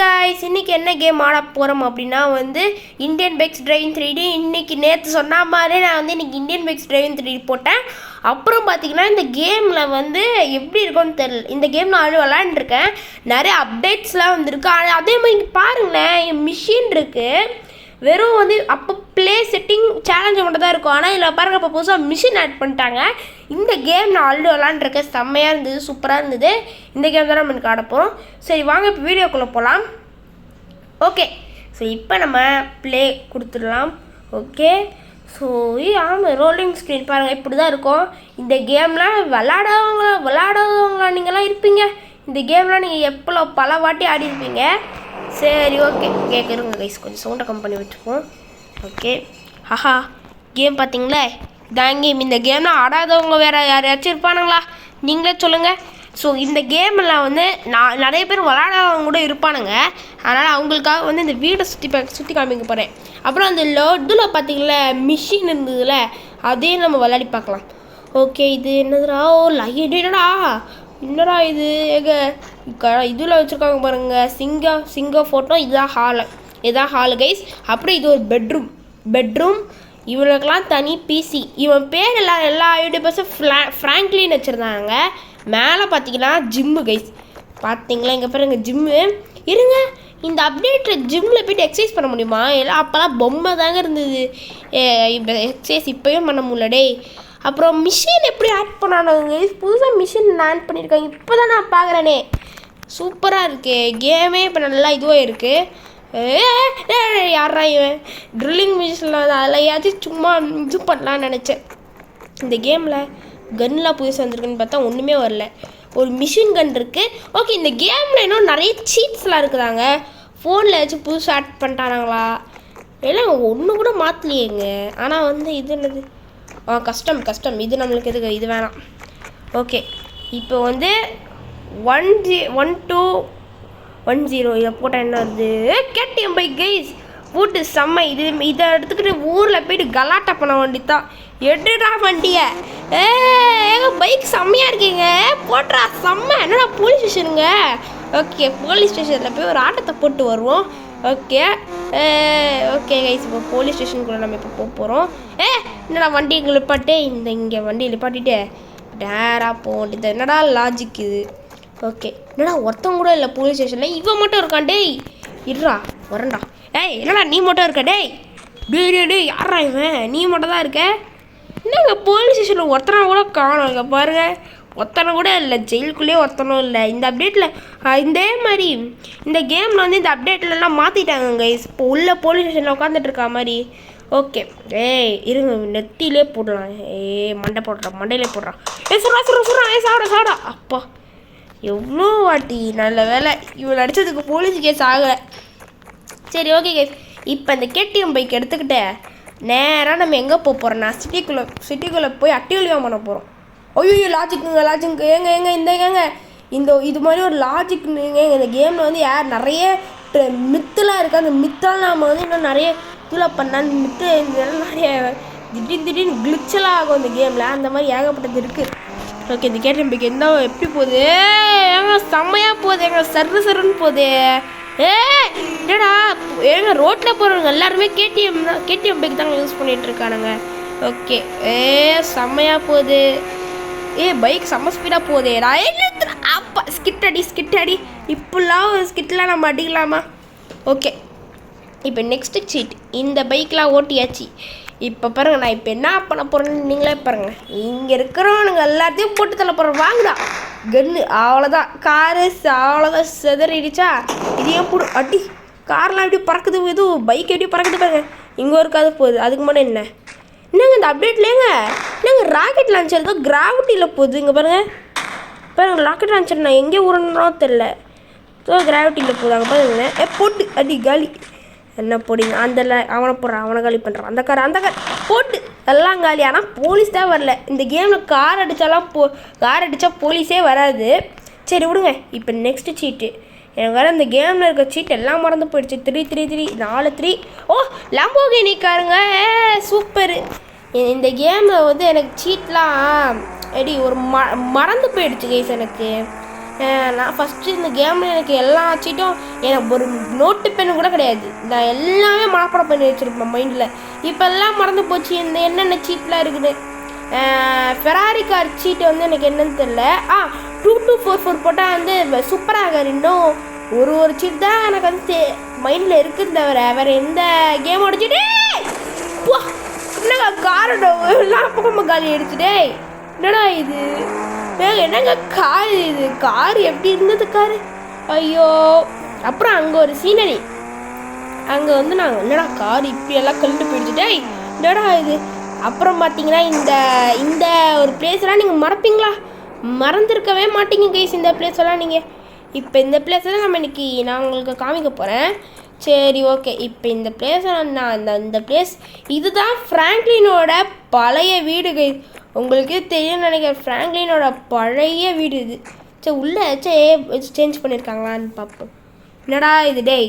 Guys இன்னைக்கு என்ன game ஆட போறோம் அப்படினா வந்து இந்தியன் பைக்ஸ் டிரைவிங் 3D இன்னைக்கு நேத்து சொன்ன மாதிரி நான் வந்து இன்னைக்கு இந்தியன் பைக்ஸ் டிரைவிங் 3D போட்டேன். அப்புறம் பாத்தீங்கன்னா இந்த கேம்ல வந்து எப்படி இருக்கும்னு தெரியல. இந்த கேம் நான் விளையாண்டு இருக்கேன். நிறைய அப்டேட்ஸ்லாம் வந்திருக்கு. அதே மாதிரி பாருங்களேன் மிஷின் இருக்கு. வெறும் வந்து அப்போ ப்ளே செட்டிங் சேலஞ்சு மட்டும் தான் இருக்கும். ஆனால் இதில் பாருங்கள் இப்போ புதுசாக மிஷின் ஆட் பண்ணிட்டாங்க. இந்த கேம் நான் ஆல்ரெடி விளாண்டுருக்கேன். செம்மையாக இருந்தது, சூப்பராக இருந்தது. இந்த கேம் தான் நம்ம எனக்கு ஆட போகிறோம். சரி வாங்க இப்போ வீடியோக்குள்ளே போகலாம். ஓகே, ஸோ இப்போ நம்ம ப்ளே கொடுத்துடலாம். ஓகே, ஸோ ஆமாம் ரோலிங் ஸ்க்ரீன் பாருங்கள் இப்படி தான் இருக்கும். இந்த கேம்லாம் விளாடாதவங்களா நீங்களாம் இருப்பீங்க. இந்த கேம்லாம் நீங்கள் எப்போ பல வாட்டி ஆடி இருப்பீங்க. சரி ஓகே கேட்குறோங்க கைஸ், கொஞ்சம் சவுண்டை கம் பண்ணி விட்டுருப்போம். ஓகே ஹஹா கேம் பார்த்தீங்களே இதான் கேம். இந்த கேம்லாம் ஆடாதவங்க வேறு யாரையாச்சும் இருப்பானுங்களா நீங்களே சொல்லுங்கள். ஸோ இந்த கேமில் வந்து நான் நிறைய பேர் விளாடாதவங்க கூட இருப்பானுங்க. அதனால் அவங்களுக்காக வந்து இந்த வீடை சுற்றி காமிக்க போகிறேன். அப்புறம் அந்த இதில் பார்த்தீங்களா மிஷின் இருந்ததுல அதையும் நம்ம விளையாடி பார்க்கலாம். ஓகே இது என்னதுடா? ஓ என்னடா என்னடா இது இதில் வச்சுருக்காங்க பாருங்கள் சிங்கம் ஃபோட்டோ. இதுதான் ஹாலு கைஸ். அப்புறம் இது ஒரு பெட்ரூம் இவனுக்கெல்லாம் தனி பிசி. இவன் பேர் எல்லா யூடியூபர்ஸும் ஃப்ராங்க்லின் வச்சுருந்தாங்க. மேலே பார்த்தீங்கன்னா ஜிம்மு கைஸ். பார்த்தீங்களா இங்கே பாருங்க ஜிம்மு. இருங்க இந்த அப்டேட்டில் ஜிம்மில் போய்ட்டு எக்ஸசைஸ் பண்ண முடியுமா? எல்லாம் அப்போல்லாம் பொம்மை தாங்க இருந்தது. இப்போ எக்ஸசைஸ் இப்போயும் பண்ண முடியலடே. அப்புறம் மிஷின் எப்படி ஆட் பண்ணானுங்க? புதுசாக மிஷின் ஆட் பண்ணியிருக்காங்க. இப்போ தான் நான் பார்க்குறேனே. சூப்பராக இருக்கு கேமே. இப்போ நல்லா இதுவாக இருக்குது. யாரா இவன் ட்ரில்லிங் மிஷினில் அதில் ஏதாச்சும் சும்மா இது பண்ணலான்னு நினச்சேன். இந்த கேமில் கன்லாம் புதுசாக வந்திருக்குன்னு பார்த்தா ஒன்றுமே வரல. ஒரு மிஷின் கன் இருக்குது. ஓகே இந்த கேமில் இன்னும் நிறைய சீட்ஸ்லாம் இருக்குதாங்க. ஃபோனில் ஏதாச்சும் புதுசாக ஆட் பண்ணிட்டானாங்களா? எல்லாம் ஒன்று கூட மாற்றலையேங்க. ஆனால் வந்து இது என்னது? கஷ்டம் இது நம்மளுக்கு எதுக்கு? இது வேணாம். ஓகே இப்போ வந்து 1210 இதை போட்டால் என்ன வருது? கேடிஎம் பைக் கைஸ் போட்டு செம்ம. இதை எடுத்துக்கிட்டு ஊரில் போயிட்டு கலாட்டா பண்ண வேண்டியதான். எடுடா வண்டியை. ஏங்க பைக் செம்மையாக இருக்கீங்க போட்டுறா செம்ம. என்னடா போலீஸ் ஸ்டேஷனுங்க? ஓகே போலீஸ் ஸ்டேஷனில் போய் ஒரு ஆட்டத்தை போட்டு வருவோம். ஓகே கைஸ் இப்போ போலீஸ் ஸ்டேஷனுக்குள்ளே நம்ம இப்போ போக போகிறோம். என்னடா வண்டி நிப்பாட்டு. இங்கே வண்டி நிப்பாட்டிட்டு நேராக போக வேண்டியது. என்னடா லாஜிக் இது? ஓகே என்னடா ஒருத்தவங்க கூட இல்லை போலீஸ் ஸ்டேஷனில். இவன் மட்டும் இருக்கான். டேய் இருடா வரேன்டா. என்னடா நீ மட்டும் இருக்க? டேய் யாரா இவன்? நீ மட்டும் தான் இருக்க. என்னங்க போலீஸ் ஸ்டேஷனில் ஒருத்தனை கூட காணும். இங்கே பாருங்கள் ஒருத்தனை கூட இல்லை. ஜெயிலுக்குள்ளேயே ஒருத்தனும் இல்லை. இந்த அப்டேட்டில் இதே மாதிரி இந்த கேமில் வந்து இந்த அப்டேட்லலாம் மாற்றிட்டாங்க இப்போ உள்ள போலீஸ் ஸ்டேஷனில் உட்காந்துட்டு இருக்கா மாதிரி. ஓகே இருங்க நெத்திலே போடலாம். மண்டையிலே போடுறான். சொல்கிறான் சாடா. அப்பா எவ்வளோ வாட்டி நல்ல வேலை இவன் அடித்ததுக்கு போலீஸ் கேஸ் ஆகலை. சரி ஓகே கேஸ் இப்போ இந்த கேடிஎம் பைக் எடுத்துக்கிட்டு நேராக நம்ம எங்கே போக போகிறோம்னா சிட்டிக்குள்ளே போய் அட்டிவலியம் பண்ண போகிறோம். ஐயோ லாஜிக்குங்க இந்த இது மாதிரி ஒரு லாஜிக்குங்க. இந்த கேமில் வந்து நிறைய மித்தெலாம் இருக்குது. அந்த மித்தெல்லாம் நம்ம வந்து இன்னும் நிறைய இதில் பண்ணால் மித்து இதெல்லாம் நிறைய திடீர்னு கிளிச்செல்லாம் ஆகும் இந்த கேமில். அந்த மாதிரி ஏகப்பட்டது இருக்குது. ஓகே இந்த கேடிஎம் பைக் எப்படி போகுது? செம்மையாக போகுது. சருன்னு போகுது. என்னடா ரோட்டில் போகிறவங்க எல்லாருமே கேடிஎம் பைக் தாங்க யூஸ் பண்ணிகிட்ருக்கானுங்க. ஓகே செம்மையாக போகுது. பைக் செம்ம ஸ்பீடாக போகுது. அப்பா ஸ்கிட் அடி இப்போலாம் ஒரு ஸ்கிட்லாம் நம்ம அடிக்கலாமா? ஓகே இப்போ நெக்ஸ்ட்டு சீட். இந்த பைக்கெலாம் ஓட்டியாச்சு. இப்போ பாருங்கள் நான் இப்போ என்ன பண்ண போகிறேன்னு நீங்களே பாருங்கள். இங்கே இருக்கிறவனுங்க எல்லாத்தையும் போட்டு தள்ள போகிறேன். வாங்குடா கன்னு. அவ்வளோதான் காரு அவ்வளோதான் செதறிடுச்சா. இதையும் போடு அடி. கார்லாம் எப்படி பறக்குது, எதுவும் பைக் எப்படி பறக்குது பாருங்க. இங்கே ஒரு கதை போகுது. அதுக்கு முன்னாடி என்னங்க இந்த அப்டேட்லேங்க என்னங்க ராக்கெட் லான்ச்சர் தான் கிராவிட்டியில் போகுது. இங்கே பாருங்கள் ராக்கெட் லான்ச்சர் நான் எங்கே உருணுறோம் தெரில. கிராவிட்டியில் போகுது. அங்கே பாருங்களேன் போட்டு அடி காலி. என்ன போடிங்க அந்த அவனை போடுறான். அவனை காலி பண்ணுறான். அந்த கார் போட்டு எல்லாம் காலி. ஆனால் போலீஸ் தான் வரல. இந்த கேமில் கார் அடித்தா போலீஸே வராது. சரி விடுங்க. இப்போ நெக்ஸ்ட்டு சீட்டு எனக்கு வேறு இந்த கேமில் இருக்க சீட் எல்லாம் மறந்து போயிடுச்சு. 3 ஓ லம்போகினி காருங்க சூப்பரு. இந்த கேமில் வந்து எனக்கு சீட்லாம் ஒரு மறந்து போயிடுச்சு கைஸ். எனக்கு நான் ஃபஸ்ட்டு இந்த கேமில் எனக்கு எல்லா சீட்டும் எனக்கு ஒரு நோட்டு பெண்ணு கூட கிடையாது. நான் எல்லாமே மனப்பாடம் பண்ணி வச்சுருப்பேன் மைண்டில். இப்போ எல்லாம் மறந்து போச்சு இந்த என்னென்ன சீட்லாம் இருக்குது. ஃபெராரி கார் சீட்டு வந்து எனக்கு என்னன்னு தெரில. 2244 போட்டால் வந்து சூப்பராக இன்னும் ஒரு சீட் தான் எனக்கு வந்து மைண்டில் இருக்குது தவிர வேறு எந்த கேமோட சீட்டு என்னங்க காரணம் எல்லாம் பக்கமாக காலி அடிச்சுட்டே. என்னடா இது என்னங்க கார் இது கார் எப்படி இருந்தது காரு ஐயோ. அப்புறம் அங்கே ஒரு சீனரி அங்கே வந்து நாங்கள் என்னடா கார் இப்படியெல்லாம் கழுட்டு போயிடுச்சுட்டே என்னடா இது. அப்புறம் பார்த்தீங்கன்னா இந்த ஒரு பிளேஸ்லாம் நீங்கள் மறப்பீங்களா? மறந்துருக்கவே மாட்டீங்க கைஸ் இந்த பிளேஸெல்லாம் நீங்கள். இப்போ இந்த பிளேஸை நம்ம இன்றைக்கி நான் உங்களுக்கு காமிக்க போகிறேன். சரி ஓகே. இப்போ இந்த பிளேஸை நான் இந்த பிளேஸ் இதுதான் ஃப்ராங்க்லினோட பழைய வீடு கைஸ். உங்களுக்கு தெரியும்னு நினைக்கிறேன். ஃப்ராங்க்லினோட பழைய வீடு இது. சரி உள்ளே சேஞ்ச் பண்ணியிருக்காங்களான்னு பார்ப்போம். என்னடா இது டேய்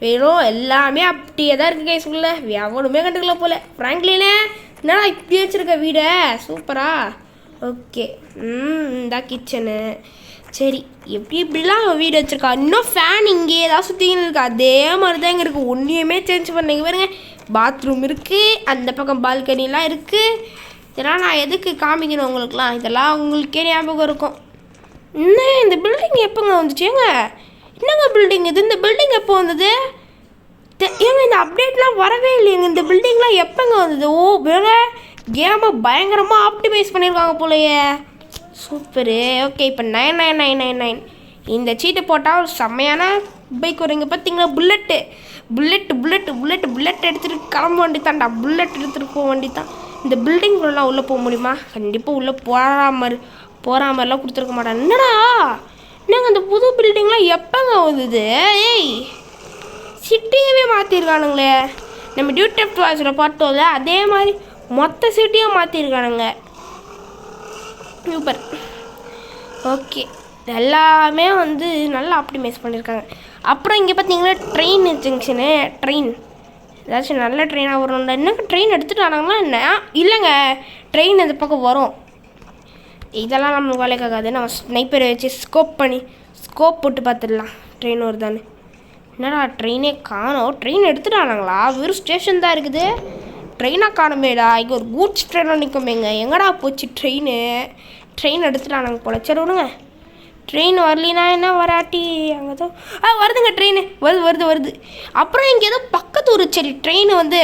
வெறும் எல்லாமே அப்படியே தான் இருக்குது கைஸ். உள்ள எவனுமே கண்டுக்கல போல. ஃப்ராங்க்லினே என்னடா இப்படி வச்சுருக்க வீடை சூப்பரா. ஓகே இந்த கிச்சனு சரி எப்படி இப்படிலாம் வீடு வச்சுருக்கா. இன்னும் ஃபேன் இங்கே ஏதாவது சுற்றிக்கின்னு இருக்குது அதே மாதிரி தான் இங்கே இருக்குது. ஒன்றையுமே சேஞ்ச் பண்ணிங்க பாருங்க. பாத்ரூம் இருக்குது, அந்த பக்கம் பால்கனிலாம் இருக்குது. இதெல்லாம் நான் எதுக்கு காமிக்கணும் உங்களுக்குலாம், இதெல்லாம் உங்களுக்கே ஞாபகம் இருக்கும். இன்னும் இந்த பில்டிங் எப்போங்க வந்துச்சு? என்னங்க பில்டிங் இது? இந்த பில்டிங் எப்போ வந்தது ஏங்க? இந்த அப்டேட்லாம் வரவே இல்லைங்க. இந்த பில்டிங்லாம் எப்போங்க வந்தது? ஓ வேற கேமை பயங்கரமாக ஆப்டிமைஸ் பண்ணியிருக்காங்க போலையே. சூப்பரு. ஓகே இப்போ 9999 இந்த சீட்டு போட்டால் ஒரு செம்மையான பைக் வருங்க. பார்த்தீங்களா புல்லட்டு எடுத்துகிட்டு கிளம்ப வண்டி தான்டா. புல்லட் எடுத்துகிட்டு போக வண்டி தான். இந்த பில்டிங்குள்ளலாம் உள்ளே போக முடியுமா? கண்டிப்பாக உள்ளே போகிற மாதிரிலாம் கொடுத்துருக்க மாட்டாங்க. என்னங்க அந்த புது பில்டிங்லாம் எப்போங்க வந்தது? ஏய் சிட்டியவே மாற்றிருக்கானுங்களே. நம்ம டியூட்டி ஆஃப் வாட்சில் பார்த்தோம்ல அதே மாதிரி மொத்த சிட்டியும் மாற்றிருக்கானுங்க. சூப்பர். ஓகே எல்லாமே வந்து நல்லா ஆப்டிமைஸ் பண்ணியிருக்காங்க. அப்புறம் இங்கே பார்த்தீங்கன்னா ட்ரெயின் ஜங்ஷனு. ட்ரெயின் ஏதாச்சும் நல்ல ட்ரெயினாக வரணும்ல. என்னங்க ட்ரெயின் எடுத்துகிட்டு வராங்களா என்ன? இல்லைங்க ட்ரெயின் இந்த பக்கம் வரும். இதெல்லாம் நம்மளுக்கு வேலைக்காகாது. நம்ம ஸ்னைப்பரை வச்சு ஸ்கோப் போட்டு பார்த்துடலாம் ட்ரெயின் வருதான்னு. என்னடா ட்ரெயினே காணோம். ட்ரெயின் எடுத்துகிட்டு வராங்களா? வெறும் ஸ்டேஷன் தான் இருக்குது. ட்ரெயினாக காணுமேடா. இங்கே ஒரு கூட்ஸ் ட்ரெயினாக நிற்குமேங்க. எங்கடா போச்சு ட்ரெயின் எடுத்துட்டானாங்க போல. சரி விடுங்க. ட்ரெயின் வரலினா என்ன வராட்டி அங்கே தான் வருதுங்க ட்ரெயின் வருது. அப்புறம் இங்கே ஏதோ பக்கத்து ஊர் சரி ட்ரெயின் வந்து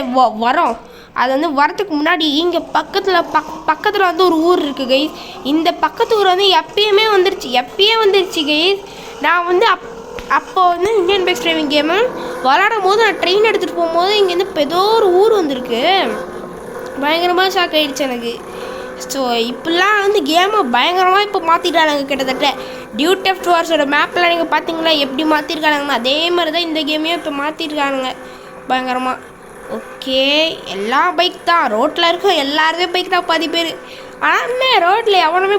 வரோம். அது வந்து வரத்துக்கு முன்னாடி இங்கே பக்கத்தில் வந்து ஒரு ஊர் இருக்குது கைஸ். இந்த பக்கத்து ஊர் வந்து எப்பயே வந்துருச்சு கைஸ். நான் வந்து அப்போ வந்து இந்தியன் பைக்ஸ் டிரைவிங் கேமு விளாடும் போது நான் ட்ரெயின் எடுத்துகிட்டு போகும்போது இங்கேருந்து இப்போ ஏதோ ஒரு ஊர் வந்திருக்கு. பயங்கரமாக ஷாக் ஆகிடுச்சு எனக்கு. ஸோ இப்படிலாம் வந்து கேமை பயங்கரமாக இப்போ மாற்றிட்டானுங்க. கிட்டத்தட்ட டியூட்டி ஆஃப் வார்ஸோட மேப்பில் நீங்கள் பார்த்தீங்களா எப்படி மாற்றிருக்கானுங்கன்னா அதே மாதிரி தான் இந்த கேமையும் இப்போ மாற்றிருக்கானுங்க பயங்கரமாக. ஓகே எல்லா பைக் தான் ரோட்டில் இருக்கும். எல்லாருமே பைக் தான் பாதி பேர். ஆனால் என்ன ரோட்டில் எவனுமே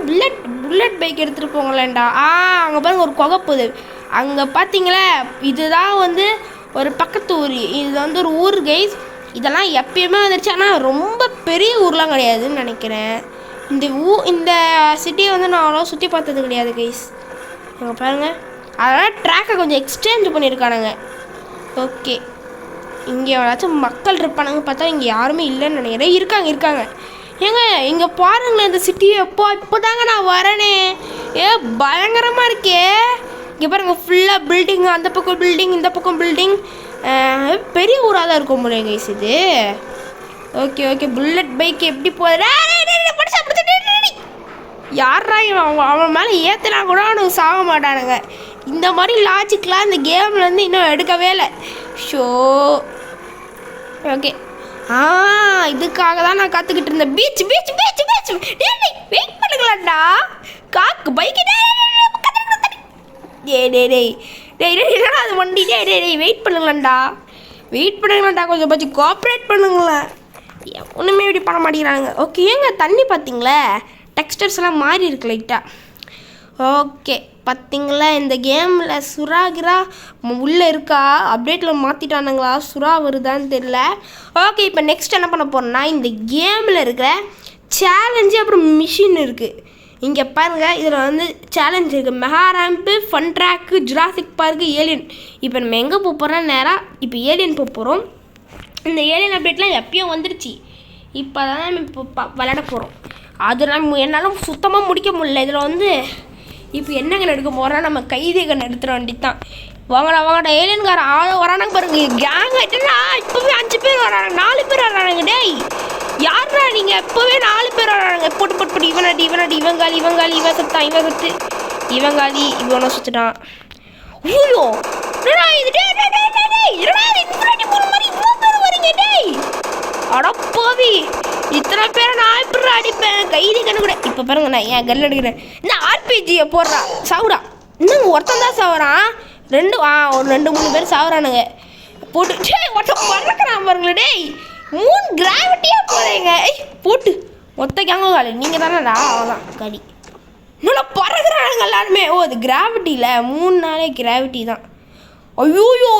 புல்லட் பைக் எடுத்துகிட்டு போங்களேன்டா. அங்கே பாருங்க ஒரு குகைப்புது அங்கே பார்த்தீங்களா. இதுதான் வந்து ஒரு பக்கத்து ஊர். இது வந்து ஒரு ஊர் கைஸ். இதெல்லாம் எப்பயுமே வந்துருச்சு. ஆனால் ரொம்ப பெரிய ஊர்லாம் கிடையாதுன்னு நினைக்கிறேன். இந்த சிட்டியை வந்து நான் அவ்வளோ சுற்றி பார்த்தது கிடையாது கைஸ். அங்கே பாருங்கள் அதெல்லாம் ட்ராக்கை கொஞ்சம் எக்ஸ்சேஞ்ச் பண்ணியிருக்கானுங்க. ஓகே இங்கே எவ்வளோச்சும் மக்கள் இருப்பானுங்க பார்த்தா இங்கே யாருமே இல்லைன்னு நினைக்கிறேன். இருக்காங்க ஏங்க இங்கே பாருங்களேன் இந்த சிட்டியை. இப்போ தாங்க நான் வரேனே. பயங்கரமாக இருக்கே. இங்கே பாருங்கள் ஃபுல்லாக பில்டிங். அந்த பக்கம் பில்டிங் இந்த பக்கம் பில்டிங். பெரிய ஊராக தான் இருக்கும் போல கைஸ் இது. ஓகே புல்லட் பைக் எப்படி போகுது? யாரா அவன் மேலே ஏற்றினா கூட அவனுக்கு சாக மாட்டானுங்க. இந்த மாதிரி லாஜிக்லாம் இந்த கேம்லேருந்து இன்னும் எடுக்கவே இல்லை. ஷோ ஓகே இதுக்காக தான் நான் கற்றுக்கிட்டு இருந்தேன். பீச் வெயிட் பண்ணுங்களாண்டா காக்கு பைக்கு. என்னடா அது வண்டி. வெயிட் பண்ணுங்களாண்டா கொஞ்சம் பச்சு கோஆப்ரேட் பண்ணுங்களேன். ஒன்றுமே இப்படி பண்ண மாட்டேங்கிறாங்க. ஓகே ஏங்க தண்ணி பார்த்தீங்களா டெக்ஸ்டர்ஸ் எல்லாம் மாறி இருக்கு லைட்டாக. ஓகே பார்த்தீங்களா இந்த கேமில் சுறாகிரா உள்ளே இருக்கா? அப்டேட்டில் மாற்றிட்டானுங்களா? சுறா வருதான்னு தெரியல. ஓகே இப்போ நெக்ஸ்ட் என்ன பண்ண போகிறோன்னா இந்த கேமில் இருக்கிற சேலஞ்சு அப்புறம் மிஷின் இருக்குது. இங்கே பாருங்கள், இதில் வந்து சேலஞ்ச் இருக்குது. Mega ramp, fun track, Jurassic park, alien. இப்போ நம்ம எங்கே போக போகிறோம்? நேராக இப்போ ஏலியன் போக போகிறோம். இந்த ஏலியன் அப்டேட்லாம் எப்பயோ வந்துருச்சு. இப்போ தான் நம்ம இப்போ விளையாட போகிறோம். அது நம்ம என்னால் சுத்தமாக முடிக்க முடியல. இதில் வந்து இப்போ என்ன கண் எடுக்க போகிறோம்? நம்ம கைதி கண் எடுத்துட வேண்டித்தான். வாங்கடா ஏலியன்கார வரானாங்க பாருங்க. கேங் ஆகிட்டுனா இப்போவே 5 பேர் வராங்க, 4 பேர் வரானுங்க. டேய் யாரா நீங்கள்? இப்போவே 4 பேர் வரானுங்க. போட்டு இவனாடி இவங்காலி இவன் சுத்து இவங்காலி இவனை சுற்றுட்டான். ஐயோ இது அடப்பாவி, இத்தனை பேரை நான் எப்படி அடிப்பேன்? கைதி கண்ணு கூட. இப்போ பாருங்க, நான் ஏன் கல் எடுக்கிறேன். இந்த ஆர்பிஜியை போடுறா சாவுடா. இன்னும் ஒருத்தன் தான் சாவுறான். ஒரு 2-3 பேர் சாவுறானுங்க. போட்டு ஒருத்தன் பறக்கிறான் பாருங்களே. டேய் 3 கிராவிட்டியாக போகிறீங்க. போட்டு மொத்த கேங்க காலி நீங்கள் தானேடா. அவ்வளோதான் காலி. இன்னொன்று பறக்கிறானுங்க எல்லாருமே. அது கிராவிட்டியில் 3 நாளே கிராவிட்டி தான். ஐயோயோ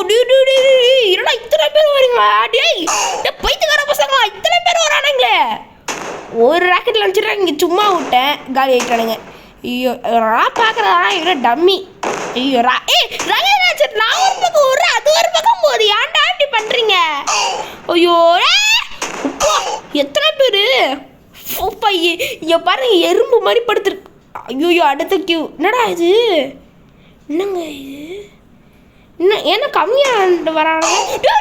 என்னடா இத்தனை பேர் வரீங்களா? டேய் பைத்துக்கார பசங்களா, இத்தனை பேர் வரானுங்களே. ஒரு ராக்கெட் லான்ச்சர் இங்கே சும்மா விட்டேன், காலி ஆகிட்டானுங்க. ஐயோ பார்க்குறதா இவ்வளோ டம்மி. ஐயோ ராக்கெட் லான்ச்சர் நான் ஒரு பக்கம் விட்றேன், அது ஒரு பக்கம் போகுது. ஏன்டா இப்படி பண்ணுறீங்க? ஐயோ எத்தனை பேர் இங்கே பாருங்க, எறும்பு மாதிரி படுத்துருக்கு. ஐயோயோ அடுத்த கியூ. என்னடா இது? என்னங்க இது? இன்னும் ஏன்னா கம்மியாக வராங்க. ஐயோ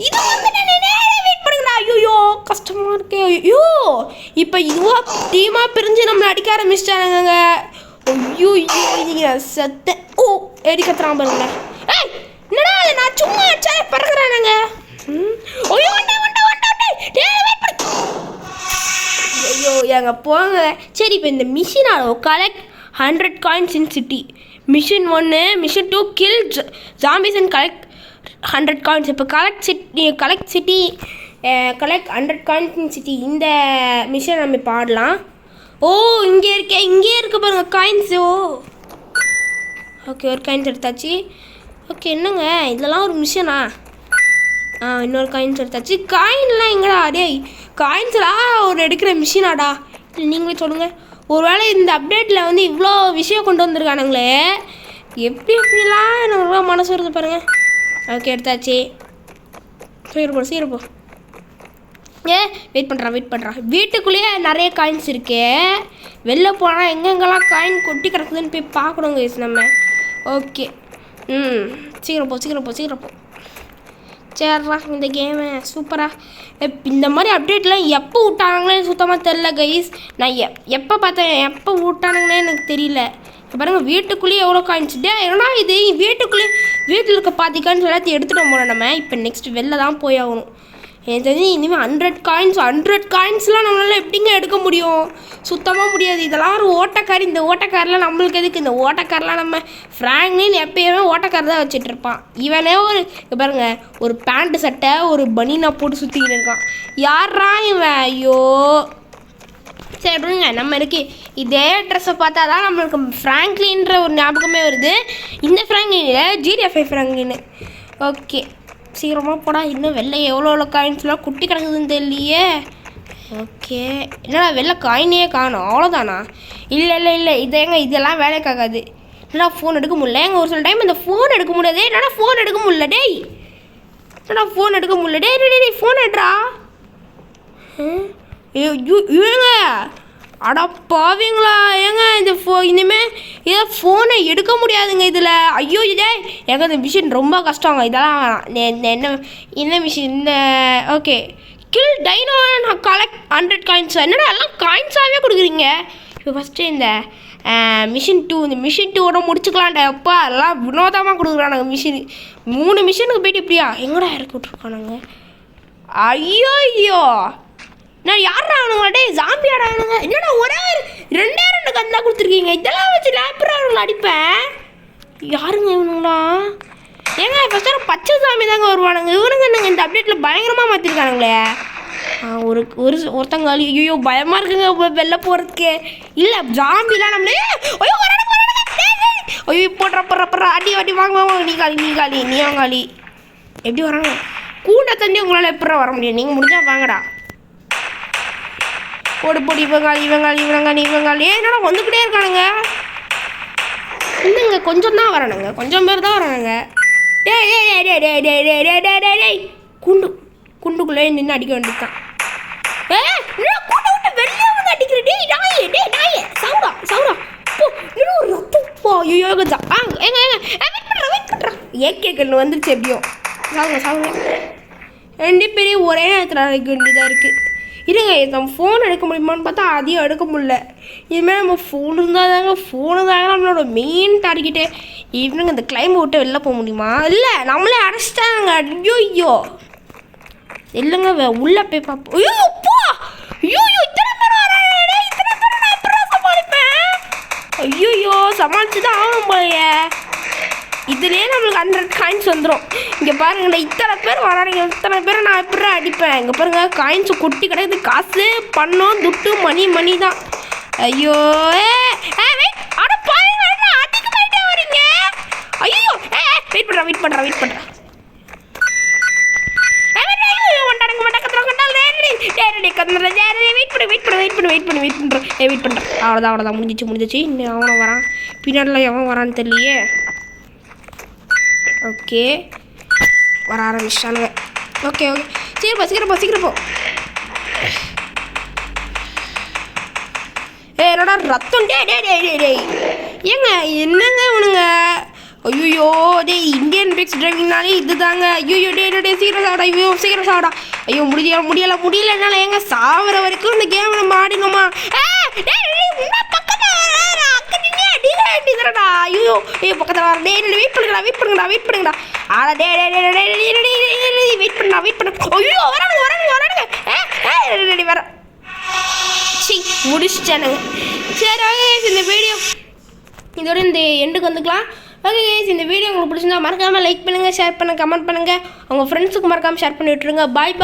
இது வந்து வெயிட் பண்ணுங்கண்ணா. ஐயோ கஷ்டமாக இருக்கே. ஐயோ இப்போ இதுவாக டீமாக பிரிஞ்சு நம்மளை அடிக்க ஆரம்பிச்சிட்டானுங்க. ஐயோ இது செத்த. எடி கத்துறான் பாருங்களேன். ஏய் என்னடா அது? நான் சும்மா அடிச்சா பறக்குறானுங்க. ஐயோ ஐயோ எங்க போங்க. சரி இப்போ இந்த மிஷினால collect 100 coins in city. Mission 1, mission 2 kill zombies and collect 100 coins. இப்போ collect city collect 100 coins in city. இந்த மிஷன் நம்ம பாடலாம். இங்கே இருக்க பாருங்க காயின்ஸ். ஓகே ஒரு காயின்ஸ் எடுத்தாச்சு. ஓகே என்னங்க இதெல்லாம் ஒரு மிஷனா? இன்னொரு காயின்ஸ் எடுத்தாச்சு. காயின்லாம் எங்கடா? டேய் காயின்ஸ்லாம் ஒரு எடுக்கிற மிஷினாடா? நீங்களே சொல்லுங்கள். ஒருவேளை இந்த அப்டேட்டில் வந்து இவ்வளோ விஷயம் கொண்டு வந்திருக்கானுங்களே, எப்படிலாம் எனக்கு ரொம்ப மனசு வருது பாருங்கள். ஓகே எடுத்தாச்சு. சீரப்போ வெயிட் பண்ணுறான். வீட்டுக்குள்ளேயே நிறைய காயின்ஸ் இருக்கு. வெளில போனால் எங்கெங்கெல்லாம் காயின் கொட்டி கிடக்குதுன்னு போய் பார்க்கணுங்க நம்ம. ஓகே சீக்கிரம் போ. சரிடா இந்த கேமு சூப்பராக. இந்த மாதிரி அப்டேட்லாம் எப்போ விட்டானுங்களே சுத்தமாக தெரில கைஸ். நான் எப்போ பார்த்தேன், எப்போ விட்டானுங்களே எனக்கு தெரியல. இப்போ பாருங்கள் வீட்டுக்குள்ளேயே எவ்வளோ காயின்ஸ். ஏன்னா இது வீட்டில் இருக்க பாதி காயின்ஸ் எல்லாத்தையும் எடுத்துகிட்டு போனோம் நம்ம. இப்போ நெக்ஸ்ட் வெளில தான் போய் ஆகணும். எனக்கு தெரிஞ்சு இனிமேல் 100 காயின்ஸ்லாம் நம்மளால் எப்படிங்க எடுக்க முடியும்? சுத்தமாக முடியாது. இதெல்லாம் ஒரு ஓட்டக்கார். இந்த ஓட்டக்காரில் நம்மளுக்கு எதுக்கு? இந்த ஓட்டக்காரெலாம் நம்ம ஃப்ராங்க்லின் எப்பயுமே ஓட்டக்கார் தான் வச்சுட்டு இருப்பான். இவனே பாருங்க ஒரு பேண்ட்டு சட்டை ஒரு பனினா போட்டு சுற்றிக்கிட்டு இருக்கான். யாரா இவன்? ஐயோ சரி விடுங்க. நம்ம இருக்கு இதே ட்ரெஸ்ஸை பார்த்தா தான் நம்மளுக்கு ஃப்ராங்க்லின்ற ஒரு ஞாபகமே வருது. இந்த ஃப்ராங்க்லினில் GDFI ஃப்ராங்க்லின்னு. ஓகே சீக்கிரமாக போடா. இன்னும் வெளில எவ்வளோ காயின்ஸ்லாம் குட்டி கிடக்குதுன்னு தெரியலையே. ஓகே என்னடா வெளில காயினே காணும்? அவ்வளோதானா? இல்லை இதெல்லாம் வேலைக்காகாது. என்னடா ஃபோன் எடுக்க முடியல. ஒரு சில டைம் இந்த ஃபோன் எடுக்க முடியாது. என்னடா ஃபோன் எடுக்க முடியல. டேய் ஃபோன் எடுறா. ஏங்க அடா பாவீங்களா? ஏங்க இந்த இனிமேல் ஏதோ ஃபோனை எடுக்க முடியாதுங்க இதில். ஐயோ இந்த மிஷின் ரொம்ப கஷ்டங்க. இதெல்லாம் என்ன மிஷின்? இந்த okay kill dino and collect 100 coins. என்னடா எல்லாம் காயின்ஸாகவே கொடுக்குறீங்க. இப்போ ஃபஸ்ட்டு இந்த மிஷின் 2. இந்த மிஷின் 2 முடிச்சுக்கலான்டா. எப்பா எல்லாம் வினோதமாக கொடுக்குறானுங்க மிஷின். 3 மிஷினுக்கு போய்ட்டு இப்படியா எங்கடா இறக்கி விட்ருக்கானுங்க? ஐயோ நான் யாரா ஆனுங்களா? டே ஜாம்பி ஆடானுங்க. என்னடா ஒரே 2 கந்தா கொடுத்துருக்கீங்க. இதெல்லாம் வச்சு லேப்பரானுங்களா அடிப்பேன்? யாருங்க இவனுங்களா? ஏங்க ஃபஸ்ட்டு பச்சை சாமி தாங்க வருவானுங்க. இவனுங்க என்னங்க இந்த அப்டேட்டில் பயங்கரமாக மாற்றிருக்கானுங்களே. ஒருத்தங்க ஐயோ பயமாக இருக்குங்க வெளில போகிறதுக்கு. இல்லை ஜாம்பிலாம் நம்மளே ஐயோ போடுறா அடி வாங்க. நீ காலி எப்படி வராங்க? கூண்டை தண்ணி உங்களால் எப்படி வர முடியும்? நீங்கள் முடிஞ்சால் வாங்கடா. போடு போடு இவங்கால் என்னடா வந்துக்கிட்டே இருக்கானுங்க. இல்லைங்க கொஞ்சம் தான் வரானுங்க, கொஞ்சம் பேர் தான் வரானுங்க. டேய் குண்டுக்குள்ளே நின்று அடிக்க வேண்டியதுதான். கூண்டு விட்டு வெளியே வந்து அடிக்கிற. டேய் நாயே சவுடா போ இன்னும் ஒரு ரத்தம் போ. ஐயோ வெயிட் பண்ணுறேன் ஏகே கண்ணு வந்துருச்சு. எப்படியும் சாவுங்க 2 பேரையும் ஒரே நேரத்தில் அழைக்க வேண்டியதாக இருக்குது. இல்லைங்க நம்ம ஃபோன் எடுக்க முடியுமான்னு பார்த்தா அதையும் எடுக்க முடியல. இதுமாதிரி நம்ம ஃபோன் ஃபோனு தாங்க நம்மளோட மெயின் டார்கெட்டு. ஈவினிங் இந்த கிளைம்பை விட்டு வெளில போக முடியுமா? இல்லை நம்மளே அடைச்சிட்டாங்க. ஐயோ இல்லைங்க உள்ளே போய் பார்ப்போம். ஐயோ இத்தனை பேர் நான் எப்படி சமாளிப்பேன்? ஐயோ சமாளிச்சு தான் ஆகணும் போலையே. இதுலேயே நம்மளுக்கு 100 காயின்ஸ் வந்துடும். இங்கே பாருங்கண்ணா இத்தனை பேர் வராங்க, இத்தனை பேரை நான் எப்படி அடிப்பேன்? இங்கே பாருங்கள் காயின்ஸு கொட்டி கிடையாது. காசு பணம் துட்டு மணி தான். ஐயோ அடிக்க போயிட்டே வரீங்க. ஐயோ வெயிட் பண்ணுறேன் அவ்வளோதான் முடிஞ்சிச்சு. இன்னும் அவனை வரான், பின்னாடிலாம் எவன் வரான்னு தெரியலையே. ஓகே வர ஆரம்பிச்சானுங்க. ஓகே சீக்கிரம் போ. என்னடா ரத்தம். டேய் ஏங்க என்னங்க இவனுங்க? ஐயோ டேய் இந்தியன் பிக்ஸ் டிரைவிங்னாலே இது தாங்க. ஐயோ டே சீக்கிரம் சாடா. ஐயோ முடியலனால ஏங்க சாவர வரைக்கும் இந்த கேம் நம்ம ஆடினோமா? ஐயோ பக்கத்தில் வர. வெயிட் பண்ணுங்கடா. ஆடா வெயிட் பண்ண. ஐயோ வரானுங்க. வர முடிச்சிட்டானுங்க. சரி ஓகே இந்த வீடியோ இதோட இந்த எண்டுக்கு வந்துக்கலாம். ஓகே கைஸ் இந்த வீடியோ உங்களுக்கு பிடிச்சிருந்தா மறக்காமல் லைக் பண்ணுங்கள், ஷேர் பண்ணுங்கள், கமெண்ட் பண்ணுங்கள். உங்கள் ஃப்ரெண்ட்ஸுக்கு மறக்காமல் ஷேர் பண்ணி விட்டுருங்க. பாய்